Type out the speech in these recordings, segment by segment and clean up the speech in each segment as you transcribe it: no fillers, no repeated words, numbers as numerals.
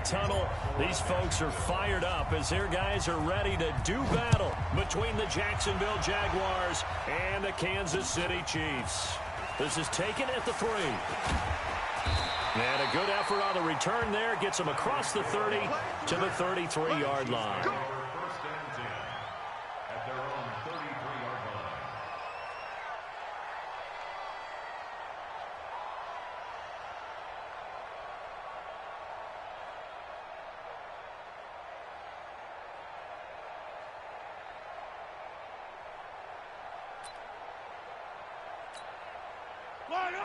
tunnel. These folks are fired up as their guys are ready to do battle between the Jacksonville Jaguars and the Kansas City Chiefs. This is taken at the 3. And a good effort on the return there. Gets them across the 30 to the 33-yard line.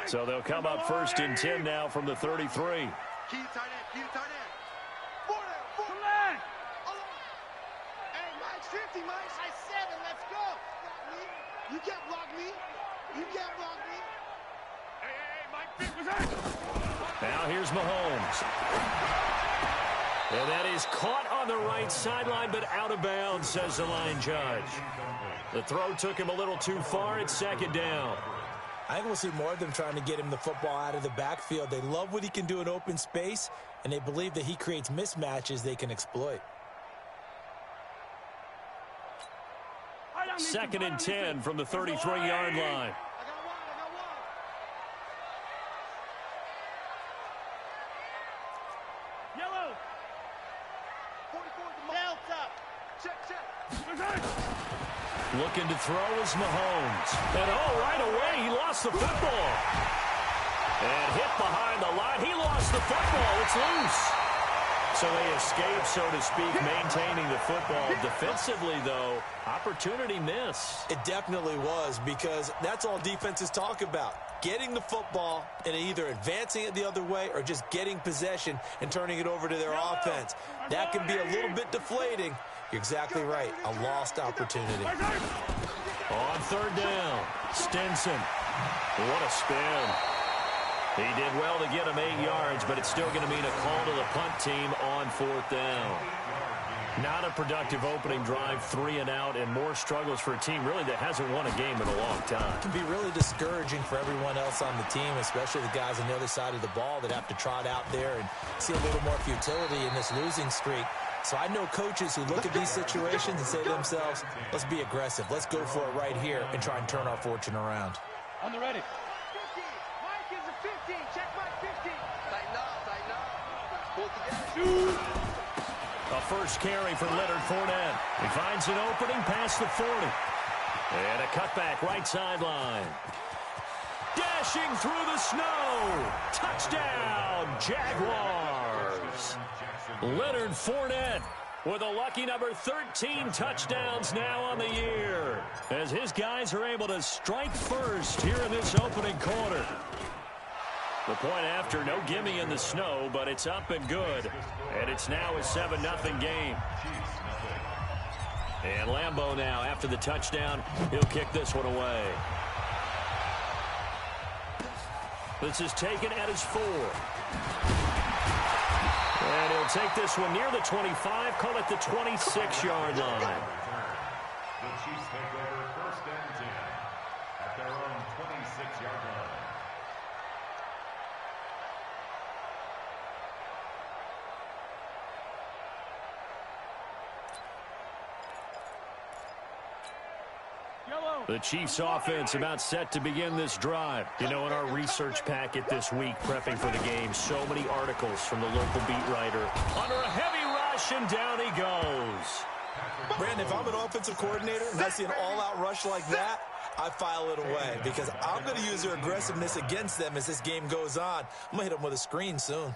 So they'll come up first and 10 now from the 33. Key tight end, key tight end. Four down. Hey, Mike's 50, Mike's. I 7, let's go. You can't block me. You can't block me. Hey, Mike, what's that? Now here's Mahomes. And that is caught on the right sideline, but out of bounds, says the line judge. The throw took him a little too far. It's second down. I think we'll see more of them trying to get him the football out of the backfield. They love what he can do in open space, and they believe that he creates mismatches they can exploit. Second and 10 from the 33-yard line. Yellow. 44 Delta. Check. Looking to throw is Mahomes. And right away, he lost the football. And hit behind the line. He lost the football. It's loose. So they escape, so to speak, maintaining the football. Defensively, though, opportunity miss. It definitely was, because that's all defenses talk about. Getting the football and either advancing it the other way or just getting possession and turning it over to their offense. That can be a little bit deflating. You're exactly right. A lost opportunity. On third down, Stinson. What a spin. He did well to get him 8 yards, but it's still going to mean a call to the punt team on fourth down. Not a productive opening drive, 3 and out, and more struggles for a team really that hasn't won a game in a long time. It can be really discouraging for everyone else on the team, especially the guys on the other side of the ball that have to trot out there and see a little more futility in this losing streak. So I know coaches who look at these situations and say to themselves, let's be aggressive. Let's go for it right here and try and turn our fortune around. On the ready. 15. Mike is a 15. Check Mike 15. Tighten up. Pull together. A first carry for Leonard Fournette. He finds an opening past the 40. And a cutback right sideline. Dashing through the snow. Touchdown, Jaguars. Leonard Fournette with a lucky number 13 touchdowns now on the year, as his guys are able to strike first here in this opening quarter. The point after, no gimme in the snow, but it's up and good. And it's now a 7-0 game. And Lambeau now, after the touchdown, he'll kick this one away. This is taken at his 4. And he'll take this one near the 25, call it the 26-yard line. The Chiefs take over first and 10 at their own 26-yard line. The Chiefs offense about set to begin this drive. You know, in our research packet this week, prepping for the game, so many articles from the local beat writer. Under a heavy rush, and down he goes. Brandon, if I'm an offensive coordinator and I see an all-out rush like that, I file it away, because I'm going to use their aggressiveness against them as this game goes on. I'm going to hit them with a screen soon.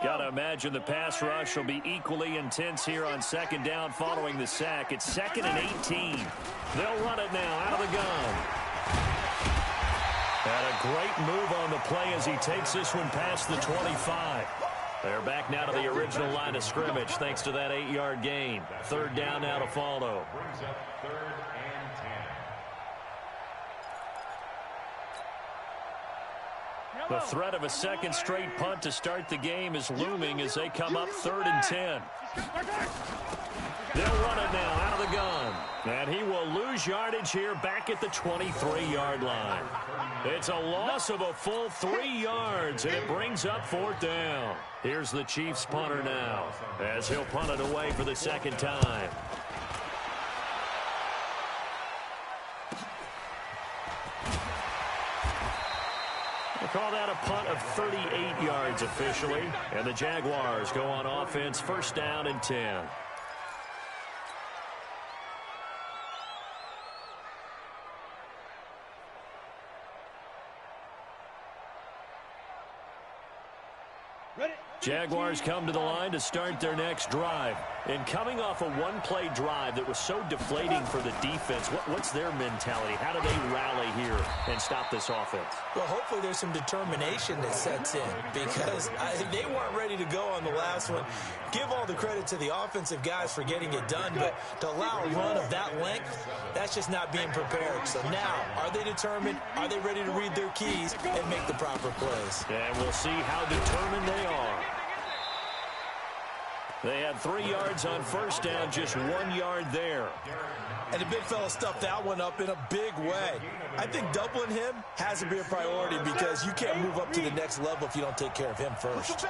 Got to imagine the pass rush will be equally intense here on second down following the sack. It's 2nd and 18. They'll run it now out of the gun. And a great move on the play as he takes this one past the 25. They're back now to the original line of scrimmage thanks to that 8-yard gain. Third down now to follow. Brings up 3rd and 10. The threat of a second straight punt to start the game is looming as they come up 3rd and 10. They'll run it now out of the gun. And he will lose yardage here back at the 23-yard line. It's a loss of a full 3 yards, and it brings up 4th down. Here's the Chiefs punter now as he'll punt it away for the second time. We'll call that a punt of 38 yards officially. And the Jaguars go on offense, 1st down and 10. Jaguars come to the line to start their next drive. And coming off a one-play drive that was so deflating for the defense, what's their mentality? How do they rally here and stop this offense? Well, hopefully there's some determination that sets in because they weren't ready to go on the last one. Give all the credit to the offensive guys for getting it done, but to allow a run of that length, that's just not being prepared. So now, are they determined? Are they ready to read their keys and make the proper plays? And we'll see how determined they are. They had 3 yards on 1st down, just 1 yard there. And the big fella stuffed that one up in a big way. I think doubling him has to be a priority because you can't move up to the next level if you don't take care of him first.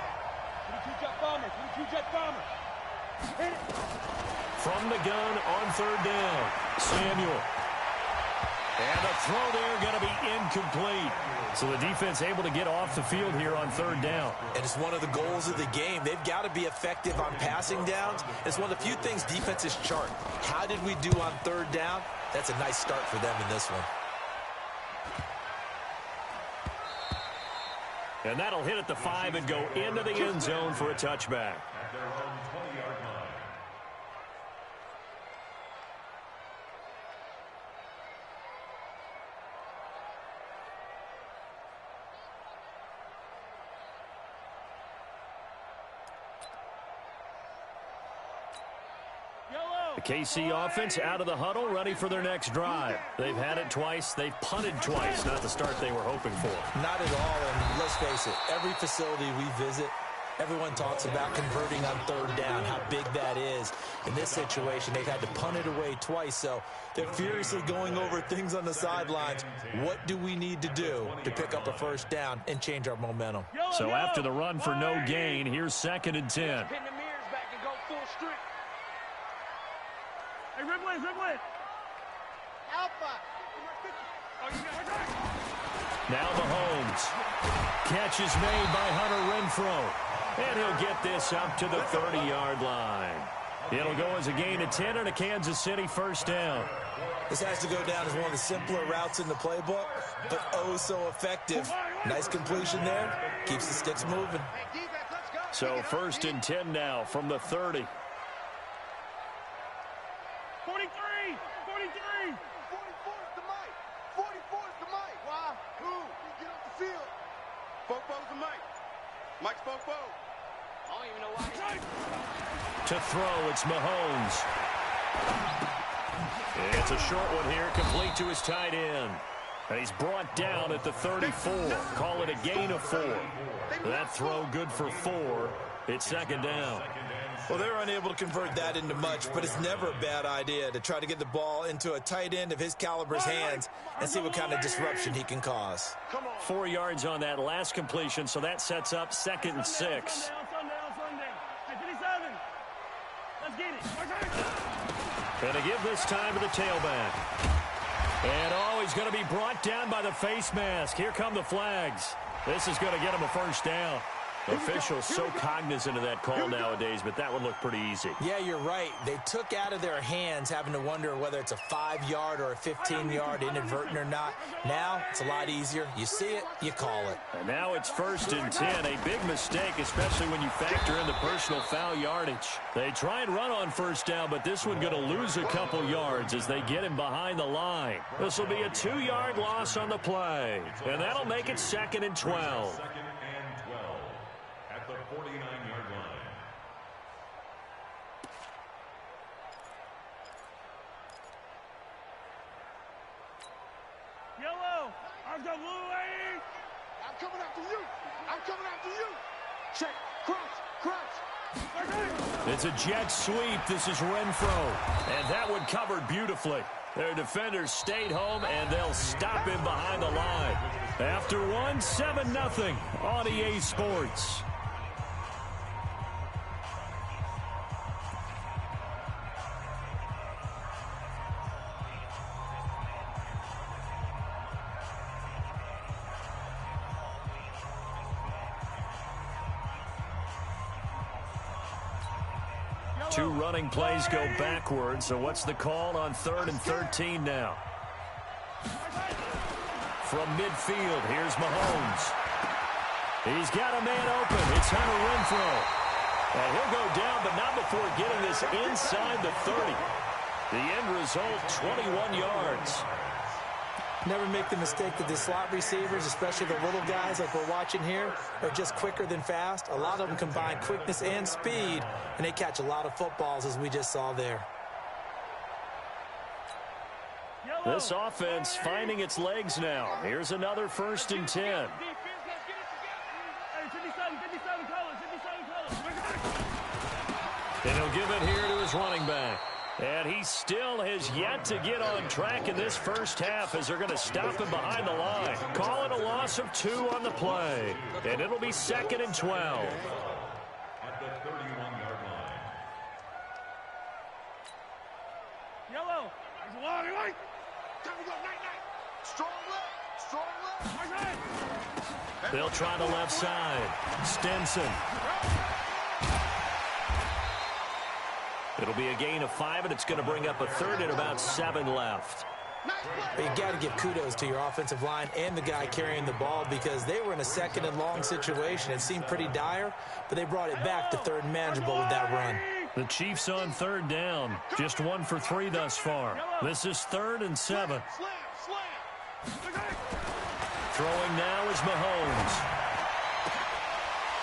From the gun on 3rd down, Samuel. And the throw there going to be incomplete. So the defense able to get off the field here on 3rd down. And it's one of the goals of the game. They've got to be effective on passing downs. It's one of the few things defenses chart. How did we do on 3rd down? That's a nice start for them in this one. And that'll hit at the 5 and go into the end zone for a touchback. At their own 20-yard line. The KC offense out of the huddle, ready for their next drive. They've had it twice. They've punted twice. Not the start they were hoping for. Not at all, and let's face it, every facility we visit, everyone talks about converting on 3rd down, how big that is. In this situation, they've had to punt it away twice, so they're furiously going over things on the sidelines. What do we need to do to pick up a 1st down and change our momentum? So after the run for no gain, here's 2nd and 10. Hey, Ridley. Alpha. Now Mahomes. Catch is made by Hunter Renfrow. And he'll get this up to the 30-yard line. It'll go as a gain of 10 and a Kansas City 1st down. This has to go down as one of the simpler routes in the playbook, but oh so effective. Nice completion there. Keeps the sticks moving. So 1st and 10 now from the 30. 44 is the mic. 44 is the mic. Why? Who? Get off the field. Fofo's the mic. Mike's Fofo. I don't even know why. To throw, it's Mahomes. It's a short one here, complete to his tight end. And he's brought down at the 34. Call it a gain of 4. That throw good for 4. It's 2nd down. Well, they were unable to convert that into much, but it's never a bad idea to try to get the ball into a tight end of his caliber's hands and see what kind of disruption he can cause. 4 yards on that last completion, so that sets up 2nd and 6. And to give this time to the tailback. And he's going to be brought down by the face mask. Here come the flags. This is going to get him a 1st down. Officials so cognizant of that call nowadays, but that one looked pretty easy. Yeah, you're right. They took out of their hands having to wonder whether it's a 5-yard or a 15-yard inadvertent or not. Now, it's a lot easier. You see it, you call it. And now it's 1st and 10. A big mistake, especially when you factor in the personal foul yardage. They try and run on 1st down, but this one going to lose a couple yards as they get him behind the line. This will be a 2-yard loss on the play. And that'll make it 2nd and 12. At the 49-yard line. Yellow, I've got blue lady. I'm coming up the you. I'm coming after you. Check. Crouch. It's a jet sweep. This is Renfro. And that one covered beautifully. Their defenders stayed home, and they'll stop him behind the line. After one, 7-0 on EA Sports. Two running plays go backwards, so what's the call on 3rd and 13 now? From midfield, here's Mahomes. He's got a man open. It's Hunter Renfro. And he'll go down, but not before getting this inside the 30. The end result, 21 yards. Never make the mistake that the slot receivers, especially the little guys like we're watching here, are just quicker than fast. A lot of them combine quickness and speed, and they catch a lot of footballs, as we just saw there. This offense finding its legs now. Here's another 1st and 10. And he'll give it here to his running back. And he still has yet to get on track in this first half as they're going to stop him behind the line. Call it a loss of 2 on the play. And it'll be 2nd and 12. At the 31-yard line. Yellow. Time to go. Night. Strong left. They'll try the left side. Stinson. It'll be a gain of 5, and it's going to bring up a 3rd and about 7 left. But you got to give kudos to your offensive line and the guy carrying the ball because they were in a 2nd and long situation. It seemed pretty dire, but they brought it back to 3rd and manageable with that run. The Chiefs on 3rd down. Just 1 for 3 thus far. This is 3rd and 7. Throwing now is Mahomes.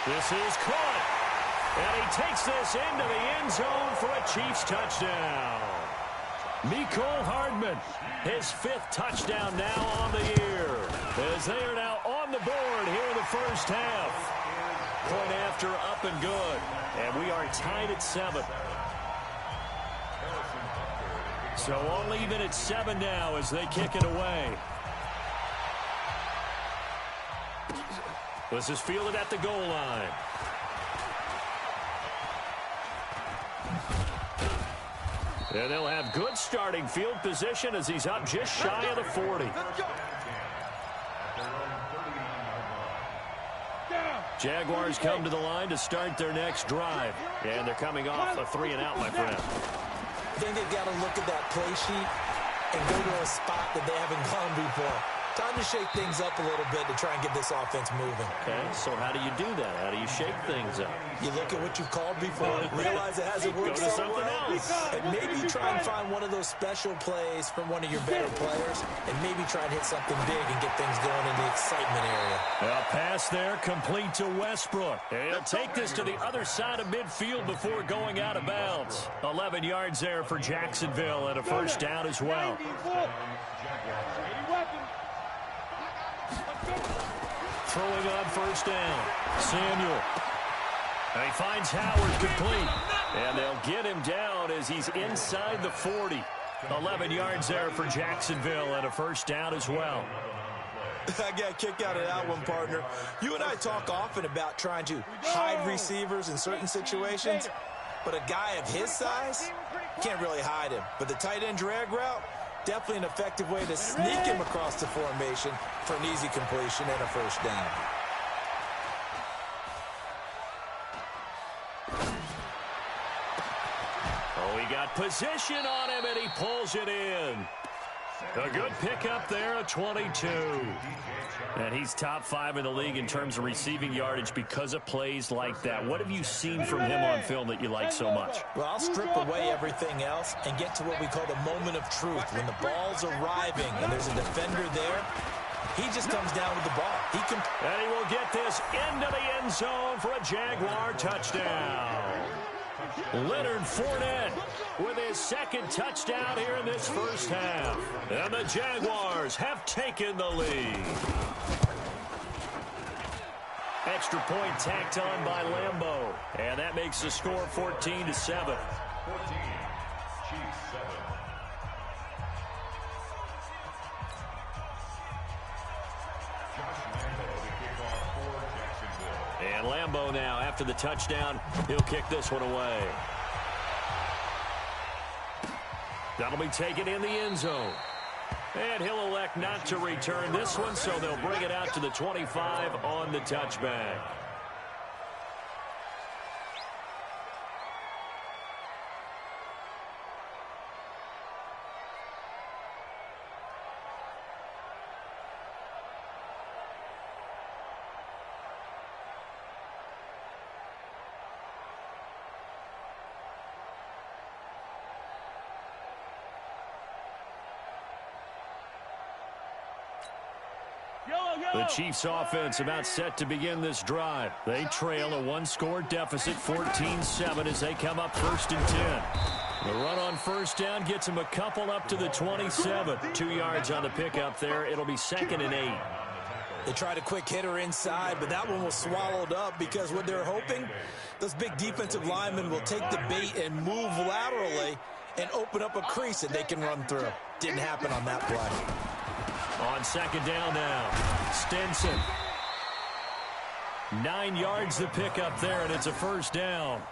This is caught. And he takes this into the end zone for a Chiefs touchdown. Mecole Hardman, his 5th touchdown now on the year. As they are now on the board here in the first half. Point after up and good. And we are tied at 7. So all even at 7 now as they kick it away. This is fielded at the goal line. And they'll have good starting field position as he's up just shy of the 40. Jaguars come to the line to start their next drive. And they're coming off a 3-and-out, my friend. I think they've got to look at that play sheet and go to a spot that they haven't gone before. Time to shake things up a little bit to try and get this offense moving. Okay, so how do you do that? How do you shake things up? You look at what you called before, realize it hasn't worked so well, and maybe try and find one of those special plays from one of your better players, and maybe try and hit something big and get things going in the excitement area. A pass there complete to Westbrook. He'll take this to the other side of midfield before going out of bounds. 11 yards there for Jacksonville and a 1st down as well. Throwing on 1st down. Samuel. And he finds Howard complete. And they'll get him down as he's inside the 40. 11 yards there for Jacksonville and a 1st down as well. I got a kick out of that one, partner. You and I talk often about trying to hide receivers in certain situations, but a guy of his size can't really hide him. But the tight end drag route, definitely an effective way to sneak him across the formation for an easy completion and a 1st down. Oh, he got position on him, and he pulls it in. A good pickup there, a 22. And he's top 5 in the league in terms of receiving yardage because of plays like that. What have you seen from him on film that you like so much? Well, I'll strip away everything else and get to what we call the moment of truth. When the ball's arriving and there's a defender there, he just comes down with the ball. And he will get this into the end zone for a Jaguar touchdown. Leonard Fournette with his 2nd touchdown here in this first half. And the Jaguars have taken the lead. Extra point tacked on by Lambeau. And that makes the score 14-7. 14, Chiefs 7. And Lambeau now, after the touchdown, he'll kick this one away. That'll be taken in the end zone. And he'll elect not to return this one, so they'll bring it out to the 25 on the touchback. The Chiefs offense about set to begin this drive. They trail a one-score deficit, 14-7, as they come up 1st and 10. The run on first down gets them a couple up to the 27. 2 yards on the pickup there. It'll be 2nd and 8. They tried a quick hitter inside, but that one was swallowed up because what they're hoping, those big defensive linemen will take the bait and move laterally and open up a crease that they can run through. Didn't happen on that play. On 2nd down now, Stinson. 9 yards the pickup there, and it's a 1st down.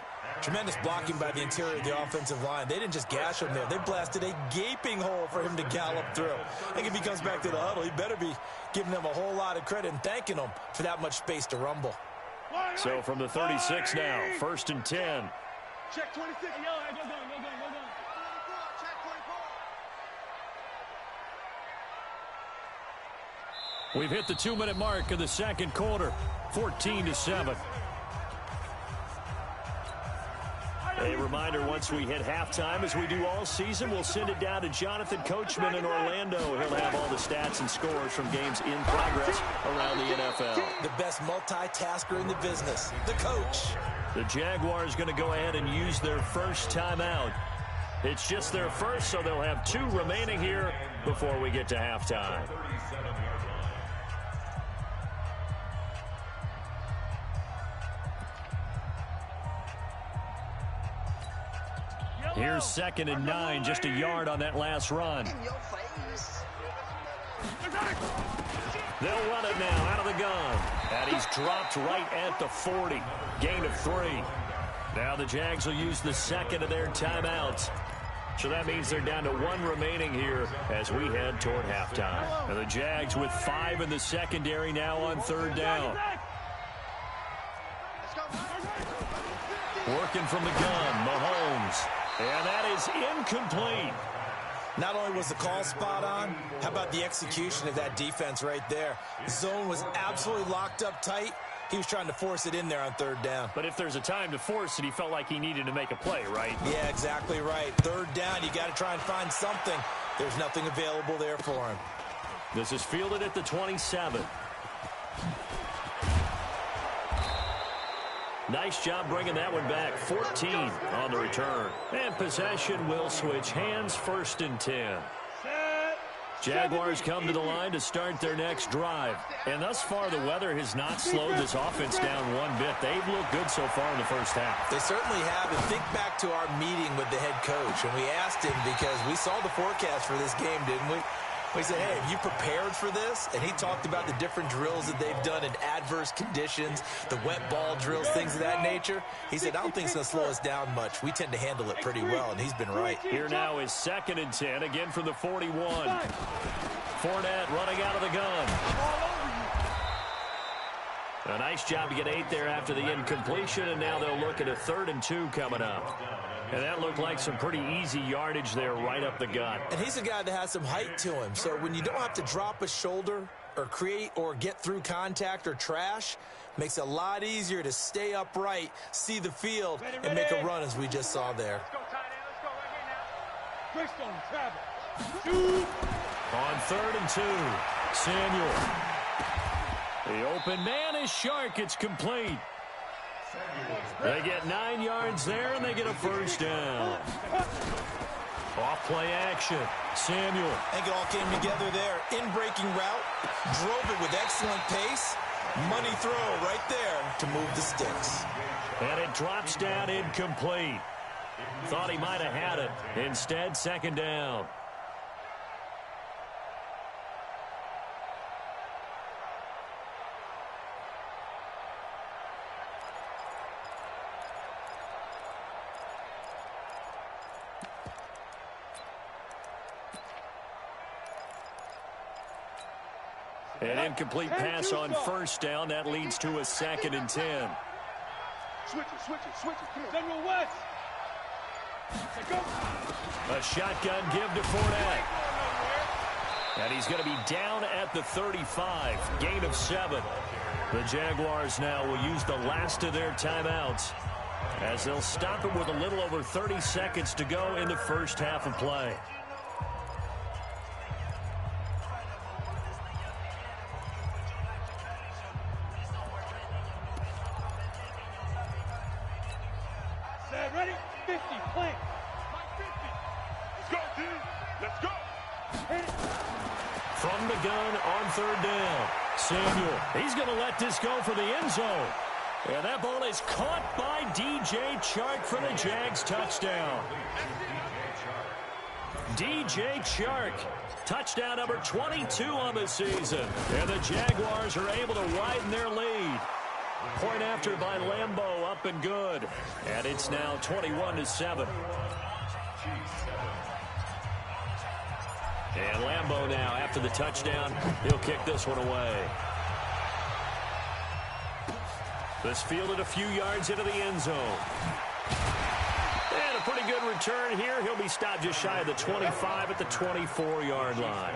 Tremendous blocking by the interior of the offensive line. They didn't just gash him there. They blasted a gaping hole for him to gallop through. I think if he comes back to the huddle, he better be giving them a whole lot of credit and thanking them for that much space to rumble. So from the 36 now, 1st and 10. Check 26. Yo, go. We've hit the 2-minute mark of the second quarter, 14-7. A reminder, once we hit halftime, as we do all season, we'll send it down to Jonathan Coachman in Orlando. He'll have all the stats and scores from games in progress around the NFL. The best multitasker in the business, the coach. The Jaguars going to go ahead and use their first timeout. It's just their first, so they'll have 2 remaining here before we get to halftime. Here's 2nd and 9, just a yard on that last run. They'll run it now out of the gun. And he's dropped right at the 40. Gain of 3. Now the Jags will use the 2nd of their timeouts. So that means they're down to 1 remaining here as we head toward halftime. And the Jags with 5 in the secondary now on 3rd down. Working from the gun, Mahomes. And that is incomplete. Not only was the call spot on, how about the execution of that defense right there? The zone was absolutely locked up tight. He was trying to force it in there on 3rd down. But if there's a time to force it, he felt like he needed to make a play, right? Yeah, exactly right. 3rd down, you got to try and find something. There's nothing available there for him. This is fielded at the 27. Nice job bringing that one back. 14 on the return. And possession will switch hands, 1st and 10. Jaguars come to the line to start their next drive. And thus far, the weather has not slowed this offense down one bit. They've looked good so far in the first half. They certainly have. And think back to our meeting with the head coach. And we asked him, because we saw the forecast for this game, didn't we? We said, hey, have you prepared for this? And he talked about the different drills that they've done in adverse conditions, the wet ball drills, things of that nature. He said, I don't think it's going to slow us down much. We tend to handle it pretty well, and he's been right. Here now is 2nd and 10, again from the 41. Fournette running out of the gun. A nice job to get 8 there after the incompletion, and now they'll look at a 3rd and 2 coming up. And that looked like some pretty easy yardage there right up the gut. And he's a guy that has some height to him. So when you don't have to drop a shoulder or create or get through contact or trash, makes it a lot easier to stay upright, see the field, and make a run as we just saw there. On 3rd and 2, Samuel. The open man is Shark. It's complete. They get 9 yards there, and they get a 1st down. Off-play action. Samuel. I think it all came together there. In-breaking route, drove it with excellent pace, Money throw right there to move the sticks. And it drops down incomplete. Thought he might have had it. Instead, second down. An incomplete pass on first down. That leads to a 2nd and 10. Switch it. Come on. General West. A shotgun give to Fournette. And he's going to be down at the 35. Gain of 7. The Jaguars now will use the last of their timeouts as they'll stop him with a little over 30 seconds to go in the first half of play. Ready? 50, play. 50. Let's go, dude. Let's go. From the gun on third down. Samuel, he's going to let this go for the end zone. And that ball is caught by DJ Chark for the Jags touchdown. DJ Chark, touchdown number 22 on the season. And the Jaguars are able to widen their lead. Point after by Lambeau, up and good. And it's now 21-7. And Lambeau now, after the touchdown, he'll kick this one away. This fielded a few yards into the end zone. And a pretty good return here. He'll be stopped just shy of the 25 at the 24-yard line.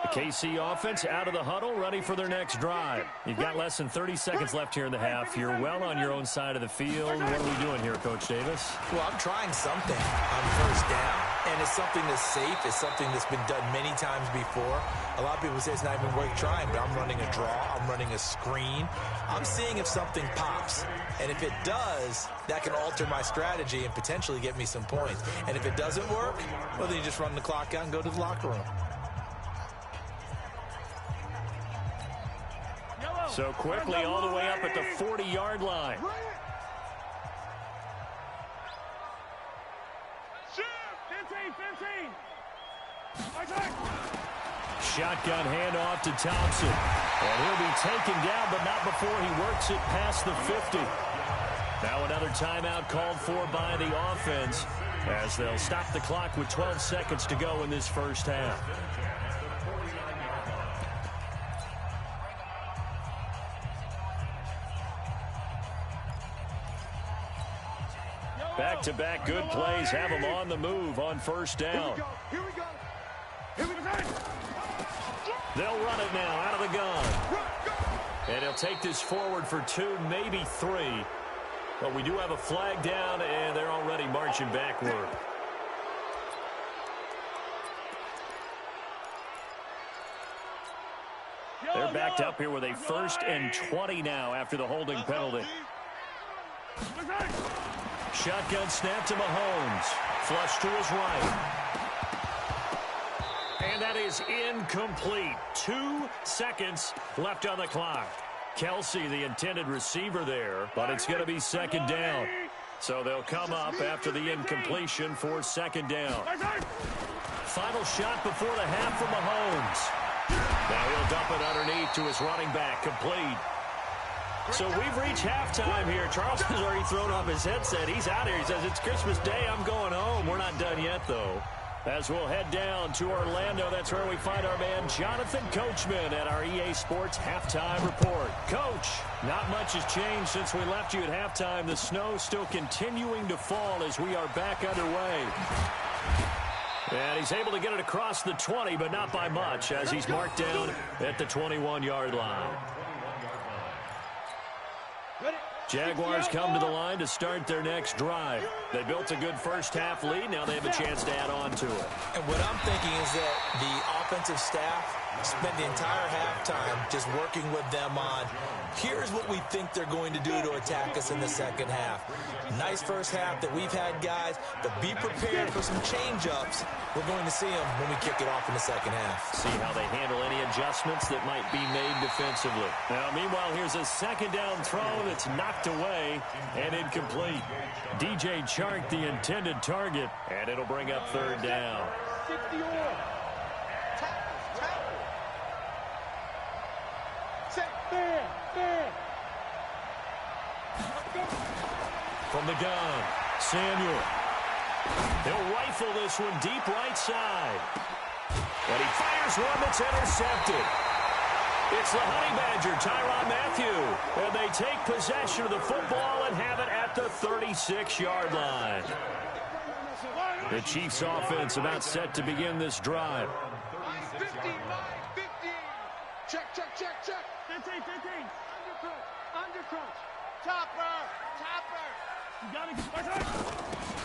The KC offense out of the huddle, ready for their next drive. You've got less than 30 seconds left here in the half. You're well on your own side of the field. What are we doing here, Coach Davis? Well, I'm trying something on first down, and it's something that's safe. It's something that's been done many times before. A lot of people say it's not even worth trying, but I'm running a draw. I'm running a screen. I'm seeing if something pops, and if it does, that can alter my strategy and potentially get me some points. And if it doesn't work, well, then you just run the clock out and go to the locker room. So quickly all the way up at the 40-yard line. Shotgun handoff to Thompson. And he'll be taken down, but not before he works it past the 50. Now another timeout called for by the offense as they'll stop the clock with 12 seconds to go in this first half. Back-to-back good plays have them on the move on first down. Here we go. They'll run it now out of the gun. And he'll take this forward for 2, maybe 3. But we do have a flag down, and they're already marching backward. They're backed up here with a 1st and 20 now after the holding penalty. Shotgun snap to Mahomes. Flush to his right. And that is incomplete. 2 seconds left on the clock. Kelsey, the intended receiver there, but it's going to be second down. So they'll come up after the incompletion for second down. Final shot before the half for Mahomes. Now he'll dump it underneath to his running back, complete. So we've reached halftime here. Charles has already thrown off his headset. He's out here. He says, it's Christmas Day. I'm going home. We're not done yet, though. As we'll head down to Orlando, that's where we find our man Jonathan Coachman at our EA Sports Halftime Report. Coach, not much has changed since we left you at halftime. The snow still continuing to fall as we are back underway. And he's able to get it across the 20, but not by much, as he's marked down at the 21-yard line. Ready? Jaguars come to the line to start their next drive. They built a good first-half lead. Now they have a chance to add on to it. And what I'm thinking is that the offensive staff spent the entire halftime just working with them on, here's what we think they're going to do to attack us in the second half. Nice first half that we've had, guys, but be prepared for some change-ups. We're going to see them when we kick it off in the second half. See how they handle any adjustments that might be made defensively. Now, meanwhile, here's a second down throw that's knocked away and incomplete. DJ Chark, the intended target, and it'll bring up third down. From the gun, Samuel. He'll rifle this one deep right side. And he fires one that's intercepted. It's the Honey Badger, Tyrann Mathieu. And they take possession of the football and have it at the 36-yard line. The Chiefs offense about set to begin this drive. 15. Check. 15. Undercrunch. Topper. You gotta get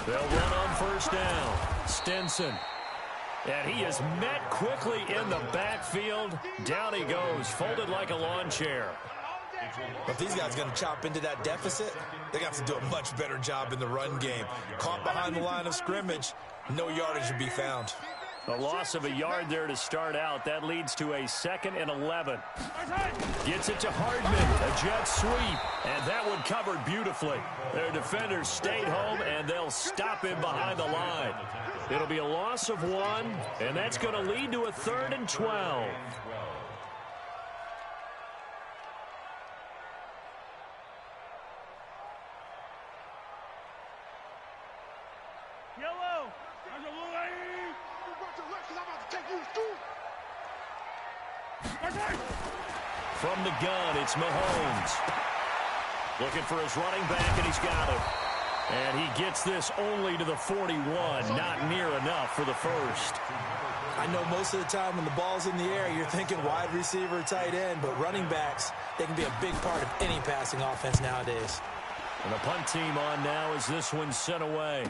They'll run on first down. Stinson. And he is met quickly in the backfield. Down he goes, folded like a lawn chair. If these guys are going to chop into that deficit, they're going to have to do a much better job in the run game. Caught behind the line of scrimmage, no yardage to be found. A loss of a yard there to start out. That leads to a 2nd and 11. Gets it to Hardman. A jet sweep. And that one covered beautifully. Their defenders stayed home, and they'll stop him behind the line. It'll be a loss of 1, and that's going to lead to a 3rd and 12. Yellow. From the gun, it's Mahomes. Looking for his running back, and he's got him. And he gets this only to the 41. Not near enough for the first. I know most of the time when the ball's in the air, you're thinking wide receiver, tight end, but running backs, they can be a big part of any passing offense nowadays. And the punt team on now as this one's sent away.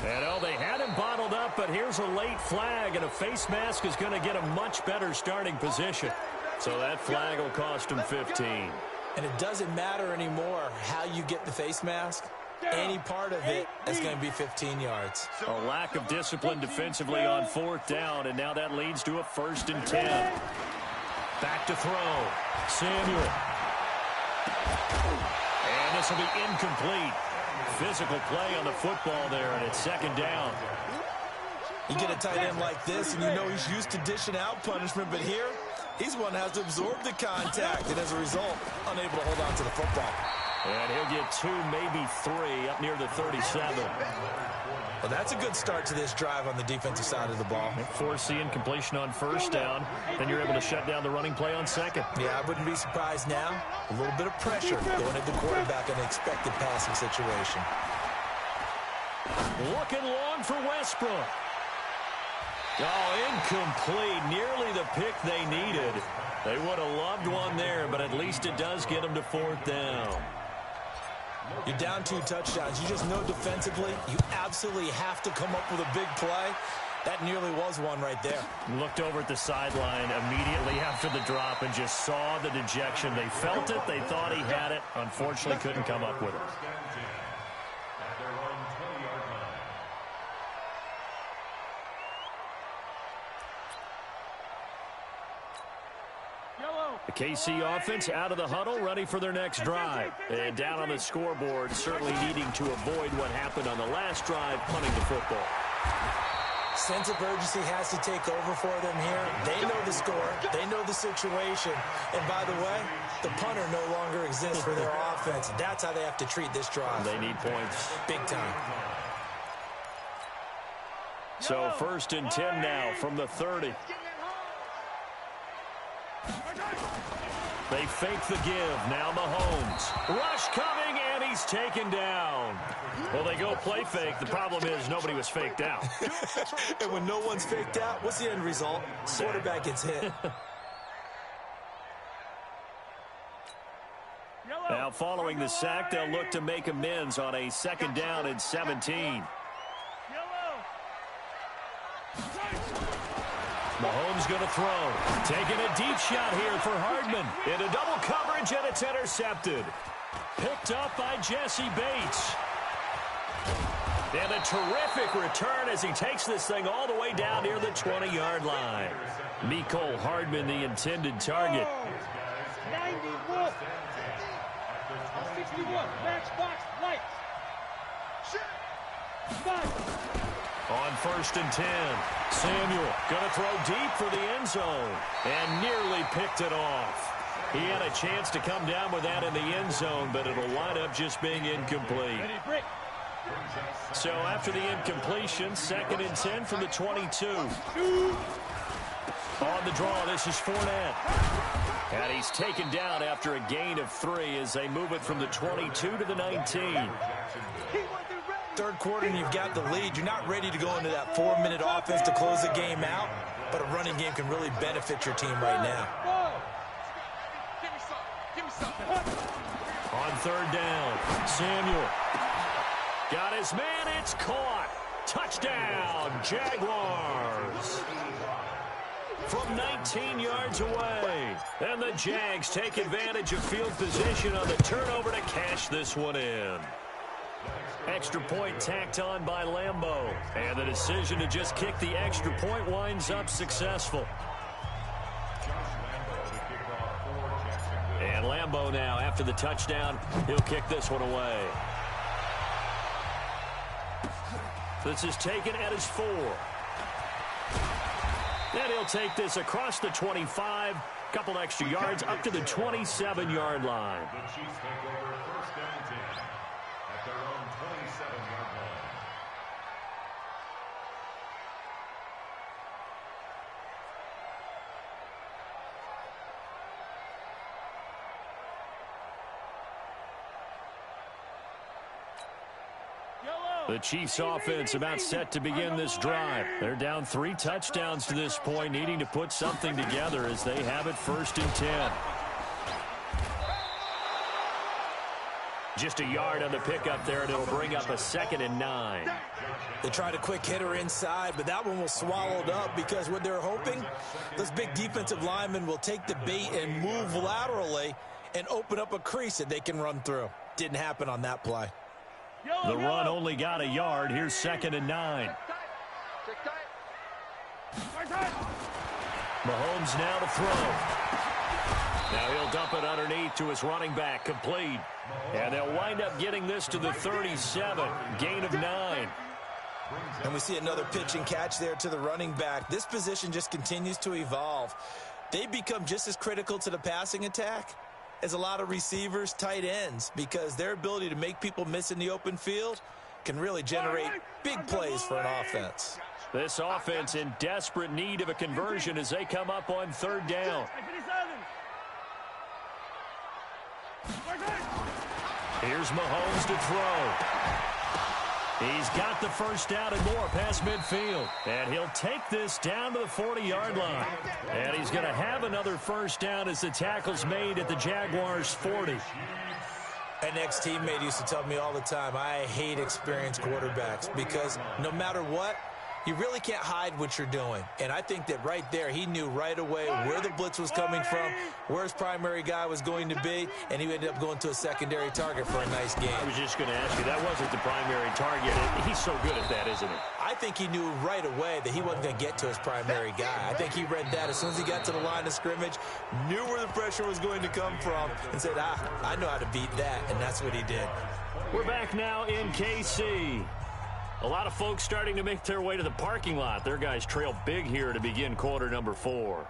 And, oh, they had him bottled up, but here's a late flag, and a face mask is going to get a much better starting position. So that flag will cost him 15. And it doesn't matter anymore how you get the face mask. Any part of it is going to be 15 yards. A lack of discipline defensively on 4th down, and now that leads to a 1st and 10. Back to throw. Samuel. And this will be incomplete. Physical play on the football there, and it's 2nd down. You get a tight end like this, and you know he's used to dishing out punishment, but here, he's one that has to absorb the contact, and as a result, unable to hold on to the football. And he'll get 2, maybe 3, up near the 37. Well, that's a good start to this drive on the defensive side of the ball. Forcing completion on 1st down. Then you're able to shut down the running play on 2nd. Yeah, I wouldn't be surprised now. A little bit of pressure going at the quarterback in an expected passing situation. Looking long for Westbrook. Oh, incomplete. Nearly the pick they needed. They would have loved one there, but at least it does get them to 4th down. You're down 2 touchdowns. You just know defensively you absolutely have to come up with a big play. That nearly was one right there. Looked over at the sideline immediately after the drop and just saw the dejection. They felt it. They thought he had it. Unfortunately, couldn't come up with it. The KC offense out of the huddle, ready for their next drive. And down on the scoreboard, certainly needing to avoid what happened on the last drive, punting the football. Sense of urgency has to take over for them here. They know the score. They know the situation. And by the way, the punter no longer exists for their offense. That's how they have to treat this drive. They need points. Big time. So 1st and 10 now from the 30. They fake the give. Now Mahomes. Rush coming, and he's taken down. Well, they go play fake. The problem is nobody was faked out. And when no one's faked out, what's the end result? Quarterback gets hit. Now following the sack, they'll look to make amends on a 2nd down and 17. Mahomes going to throw. Taking a deep shot here for Hardman. Into double coverage, and it's intercepted. Picked up by Jesse Bates. And a terrific return as he takes this thing all the way down near the 20-yard line. Mecole Hardman, the intended target. 91. 61. Max box lights. On 1st and 10, Samuel going to throw deep for the end zone and nearly picked it off. He had a chance to come down with that in the end zone, but it'll wind up just being incomplete. So after the incompletion, 2nd and 10 from the 22. On the draw, this is Fournette. And he's taken down after a gain of 3 as they move it from the 22 to the 19. 3rd quarter and you've got the lead. You're not ready to go into that 4-minute offense to close the game out, but a running game can really benefit your team right now. On 3rd down, Samuel. Got his man, it's caught. Touchdown, Jaguars. From 19 yards away. And the Jags take advantage of field position on the turnover to cash this one in. Extra point tacked on by Lambeau. And the decision to just kick the extra point winds up successful. And Lambeau now, after the touchdown, he'll kick this one away. This is taken at his 4. And he'll take this across the 25, couple extra yards up to the 27-yard line. The Chiefs take over 1st and 10 at their own 27-yard line. The Chiefs offense about set to begin this drive. They're down 3 touchdowns to this point, needing to put something together as they have it 1st and 10. Just a yard on the pickup there, and it'll bring up a 2nd and 9. They tried a quick hitter inside, but that one was swallowed up because what they're hoping, this big defensive lineman will take the bait and move laterally and open up a crease that they can run through. Didn't happen on that play. The run only got a yard. Here's 2nd and 9. Mahomes now to throw. Now he'll dump it underneath to his running back, complete. And they'll wind up getting this to the 37, gain of 9. And we see another pitch and catch there to the running back. This position just continues to evolve. They become just as critical to the passing attack as a lot of receivers, tight ends, because their ability to make people miss in the open field can really generate big plays for an offense. This offense in desperate need of a conversion as they come up on 3rd down. Here's Mahomes to throw. He's got the 1st down and more past midfield. And he'll take this down to the 40-yard line. And he's going to have another 1st down as the tackle's made at the Jaguars' 40. An ex-teammate used to tell me all the time, I hate experienced quarterbacks because no matter what, you really can't hide what you're doing. And I think that right there, he knew right away where the blitz was coming from, where his primary guy was going to be, and he ended up going to a secondary target for a nice game. I was just going to ask you, that wasn't the primary target. He's so good at that, isn't he? I think he knew right away that he wasn't going to get to his primary guy. I think he read that as soon as he got to the line of scrimmage, knew where the pressure was going to come from, and said, I know how to beat that, and that's what he did. We're back now in KC. A lot of folks starting to make their way to the parking lot. Their guys trail big here to begin quarter number 4.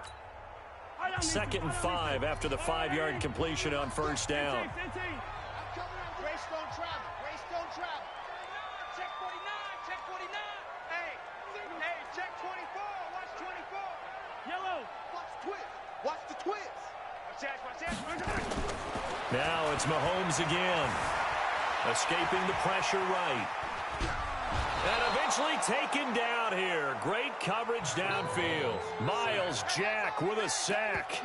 2nd and 5 after the 5-yard completion on 1st down. Race don't travel. Race don't travel. Check 49. Check 49. Hey, check 24. Watch 24. Yellow. Watch the twist. Watch the twist. Watch that. Now it's Mahomes again. Escaping the pressure right. And a Eventually taken down here. Great coverage downfield. Miles Jack with a sack.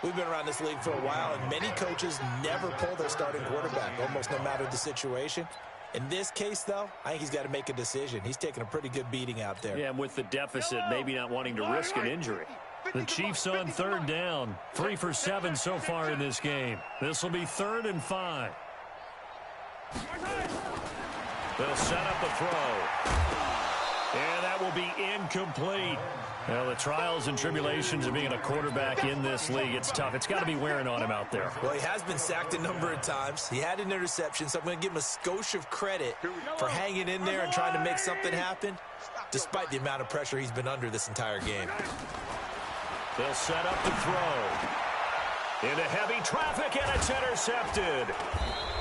We've been around this league for a while, and many coaches never pull their starting quarterback, almost no matter the situation. In this case, though, I think he's got to make a decision. He's taking a pretty good beating out there. Yeah, and with the deficit, maybe not wanting to risk an injury. The Chiefs on third down. 3 for 7 so far in this game. This will be 3rd and 5. They'll set up the throw. And that will be incomplete. Well, the trials and tribulations of being a quarterback in this league, it's tough. It's got to be wearing on him out there. Well, he has been sacked a number of times. He had an interception, so I'm going to give him a skosh of credit for hanging in there and trying to make something happen, despite the amount of pressure he's been under this entire game. They'll set up the throw. Into heavy traffic, and it's intercepted.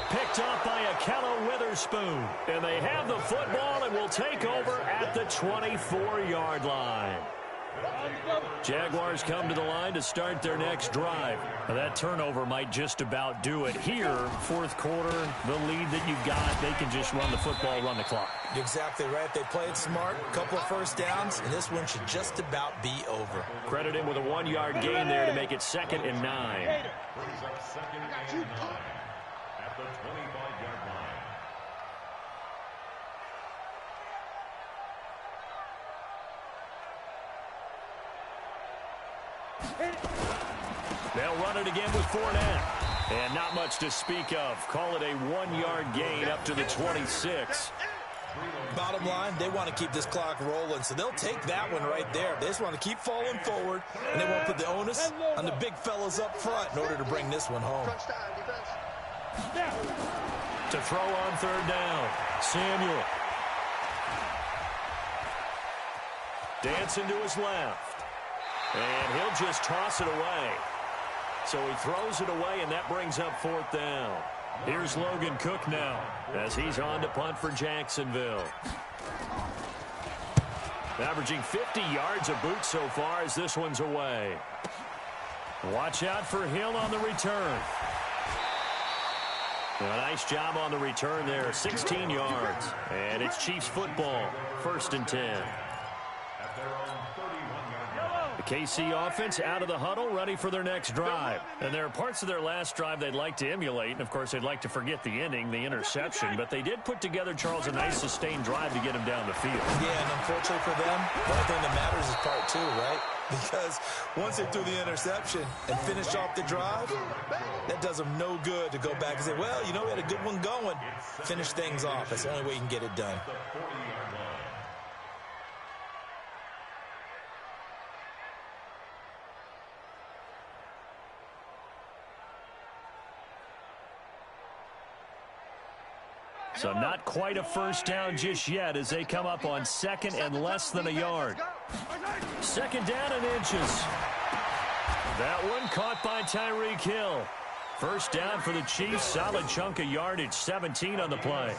Picked up by Akello Witherspoon. And they have the football and will take over at the 24-yard line. Jaguars come to the line to start their next drive. Now, that turnover might just about do it here. 4th quarter, the lead that you've got, they can just run the football, run the clock. You're exactly right. They played smart, a couple of first downs, and this one should just about be over. Credit him with a 1-yard gain there to make it 2nd and 9. Brings up 2nd and 9 at the 25-yard line. They'll run it again with Fournette. And not much to speak of. Call it a 1-yard gain up to the 26. Bottom line, they want to keep this clock rolling, so they'll take that one right there. They just want to keep falling forward, and they won't put the onus on the big fellas up front in order to bring this one home. To throw on 3rd down, Samuel. Dancing to his left. And he'll just toss it away. So he throws it away, and that brings up 4th down. Here's Logan Cook now as he's on to punt for Jacksonville. Averaging 50 yards a boot so far as this one's away. Watch out for Hill on the return. A nice job on the return there, 16 yards. And it's Chiefs football, 1st and 10. KC offense out of the huddle, ready for their next drive. And there are parts of their last drive they'd like to emulate. And, of course, they'd like to forget the ending, the interception. But they did put together, Charles, a nice sustained drive to get him down the field. Yeah, and unfortunately for them, the only thing that matters is part 2, right? Because once they threw the interception and finished off the drive, that does them no good to go back and say, well, you know, we had a good one going. Finish things off. That's the only way you can get it done. So not quite a first down just yet as they come up on 2nd and less than a yard. 2nd down and inches. That one caught by Tyreek Hill. First down for the Chiefs. Solid chunk of yardage. 17 on the play.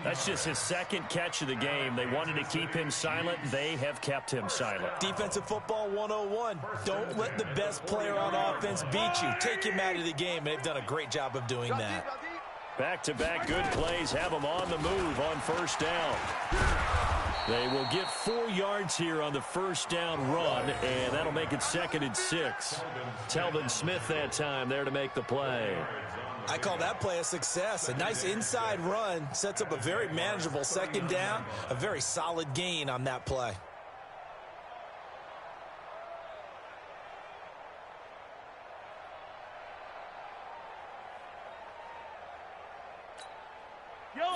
That's just his 2nd catch of the game. They wanted to keep him silent. They have kept him silent. Defensive football 101. Don't let the best player on offense beat you. Take him out of the game, and they've done a great job of doing that. Back-to-back good plays have them on the move on 1st down. They will get 4 yards here on the first down run, and that'll make it 2nd and 6. Telvin Smith that time there to make the play. I call that play a success. A nice inside run sets up a very manageable 2nd down, a very solid gain on that play.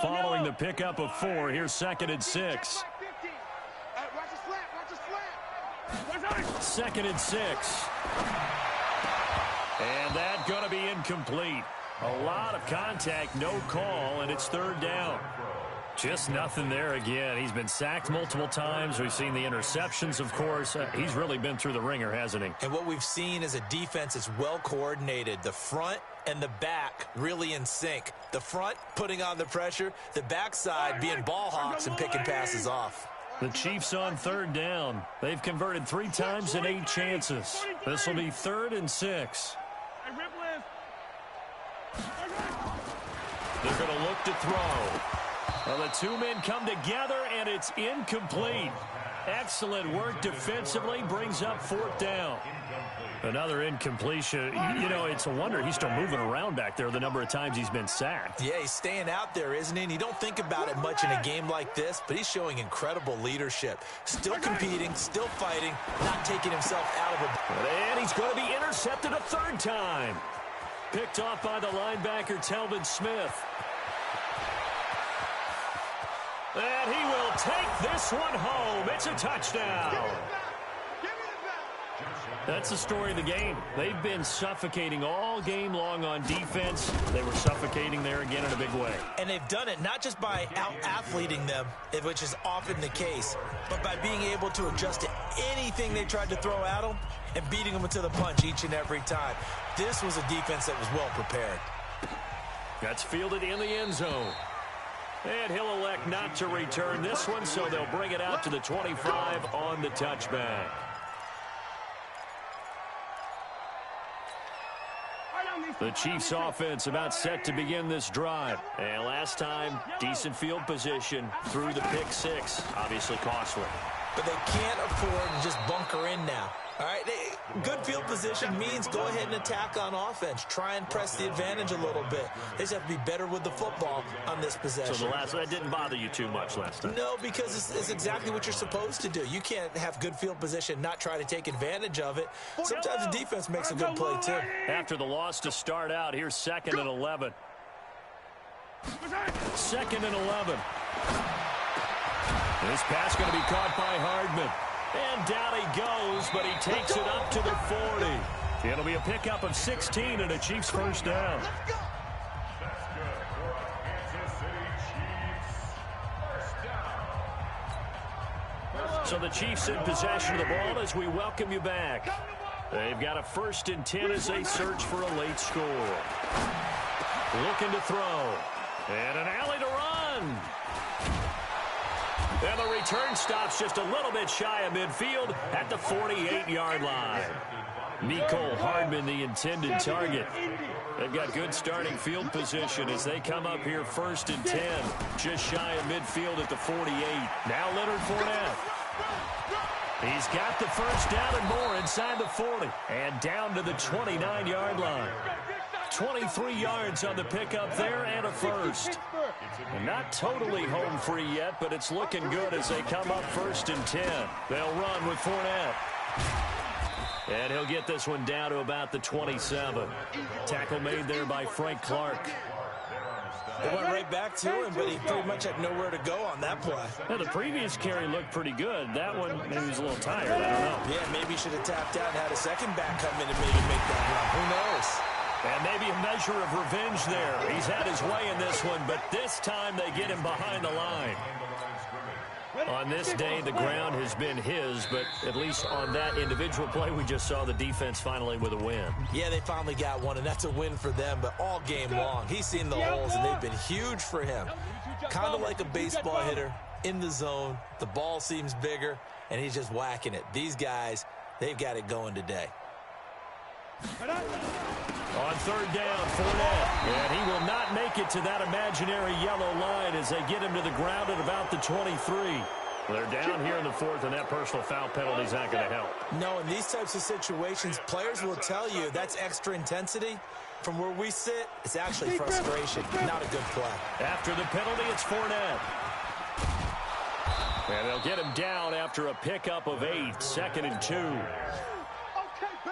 Following the pickup of 4, here's 2nd and 6. 2nd and 6. And that's going to be incomplete. A lot of contact, no call, and it's 3rd down. Just nothing there again. He's been sacked multiple times. We've seen the interceptions, of course. He's really been through the ringer, hasn't he? And what we've seen is a defense that's well coordinated. The front and the back really in sync. The front putting on the pressure, the backside being ball hawks and picking passes off. The Chiefs on 3rd down. They've converted 3 times in 8 chances. This will be 3rd and 6. They're going to look to throw. Well, the two men come together, and it's incomplete. Excellent work defensively, brings up fourth down. Another incompletion. You know, it's a wonder he's still moving around back there the number of times he's been sacked. Yeah, he's staying out there, isn't he? And you don't think about it much in a game like this, but he's showing incredible leadership. Still competing, still fighting, not taking himself out of it. And he's going to be intercepted a third time. Picked off by the linebacker, Telvin Smith. And he will take this one home. It's a touchdown. That's the story of the game. They've been suffocating all game long on defense. They were suffocating there again in a big way. And they've done it not just by out-athleting them, which is often the case, but by being able to adjust to anything they tried to throw at them and beating them to the punch each and every time. This was a defense that was well prepared. That's fielded in the end zone. And he'll elect not to return this one, so they'll bring it out to the 25 on the touchback. The Chiefs offense about set to begin this drive. And last time, decent field position through the pick six. Obviously costly. But they can't afford to just bunker in now. All right, good field position means go ahead and attack on offense. Try and press the advantage a little bit. They just have to be better with the football on this possession. So that didn't bother you too much last time? No, because it's exactly what you're supposed to do. You can't have good field position, not try to take advantage of it. Sometimes the defense makes a good play, too. After the loss to start out, here's 2nd and 11. 2nd and 11. This pass going to be caught by Hardman. And down he goes, but he takes it up to the 40. It'll be a pickup of 16 and a Chiefs first down. So the Chiefs in possession of the ball as we welcome you back. They've got a 1st and 10 as they search for a late score. Looking to throw. And an alley to run. And the return stops just a little bit shy of midfield at the 48-yard line. Mecole Hardman, the intended target. They've got good starting field position as they come up here 1st and 10. Just shy of midfield at the 48. Now Leonard Fournette. He's got the first down and more inside the 40. And down to the 29-yard line. 23 yards on the pickup there and a first. And not totally home free yet, but it's looking good as they come up 1st and 10. They'll run with Fournette. And he'll get this one down to about the 27. Tackle made there by Frank Clark. It went right back to him, but he pretty much had nowhere to go on that play. Now, the previous carry looked pretty good. That one, maybe he was a little tired. I don't know. Yeah, maybe he should have tapped out and had a second back come in and maybe make that run. Who knows? And maybe a measure of revenge there. He's had his way in this one, but this time they get him behind the line. On this day, the ground has been his, but at least on that individual play, we just saw the defense finally with a win. Yeah, they finally got one, and that's a win for them, but all game long, he's seen the holes, and they've been huge for him. Kind of like a baseball hitter in the zone. The ball seems bigger, and he's just whacking it. These guys, they've got it going today. On 3rd down, Fournette. And he will not make it to that imaginary yellow line as they get him to the ground at about the 23. They're down here in the 4th, and that personal foul penalty is not going to help. No, in these types of situations, players will tell you that's extra intensity. From where we sit, it's actually frustration, not a good play. After the penalty, it's Fournette. And they'll get him down after a pickup of 8, 2nd and 2.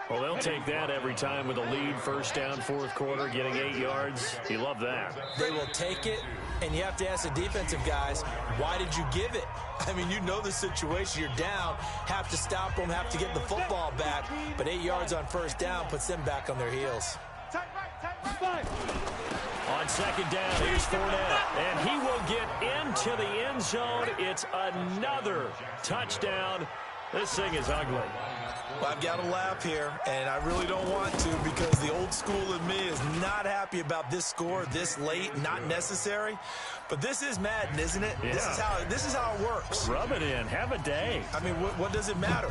Well, they'll take that every time with a lead, 1st down, 4th quarter, getting 8 yards. You love that. They will take it, and you have to ask the defensive guys, why did you give it? I mean, you know the situation. You're down, have to stop them, have to get the football back, but 8 yards on 1st down puts them back on their heels. On 2nd down, here's Fournette, and he will get into the end zone. It's another touchdown. This thing is ugly. Well, I've got to laugh here, and I really don't want to because the old school in me is not happy about this score this late, not necessary. But this is Madden, isn't it? Yeah. This is how it works. Rub it in. Have a day. I mean, what does it matter?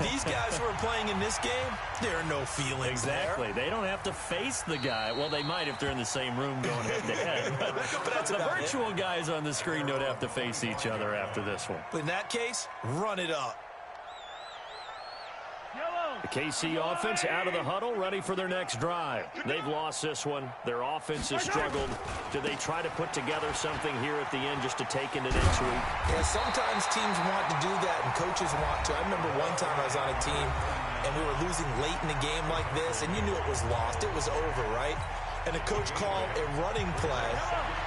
These guys who are playing in this game, there are no feelings exactly. They don't have to face the guy. Well, they might if they're in the same room going head-to-head. But that's the virtual guys on the screen don't have to face each other after this one. But in that case, run it up. The KC offense out of the huddle, ready for their next drive. They've lost this one. Their offense has struggled. Do they try to put together something here at the end just to take into next week? Yeah, sometimes teams want to do that, and coaches want to. I remember one time I was on a team, and we were losing late in the game like this, and you knew it was lost. It was over, right? And the coach called a running play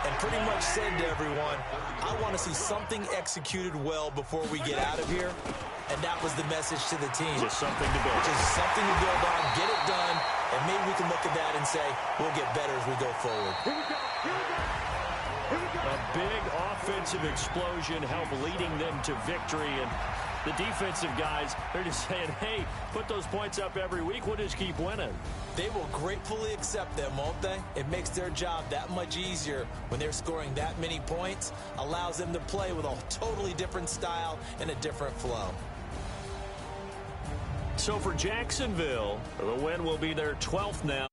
and pretty much said to everyone, I want to see something executed well before we get out of here. And that was the message to the team. Just something to build. Just something to build on, get it done, and maybe we can look at that and say, we'll get better as we go forward. Here we go. Here we go. Here we go. A big offensive explosion helped leading them to victory. And the defensive guys, they're just saying, hey, put those points up every week. We'll just keep winning. They will gratefully accept them, won't they? It makes their job that much easier when they're scoring that many points. Allows them to play with a totally different style and a different flow. So for Jacksonville, the win will be their 12th now.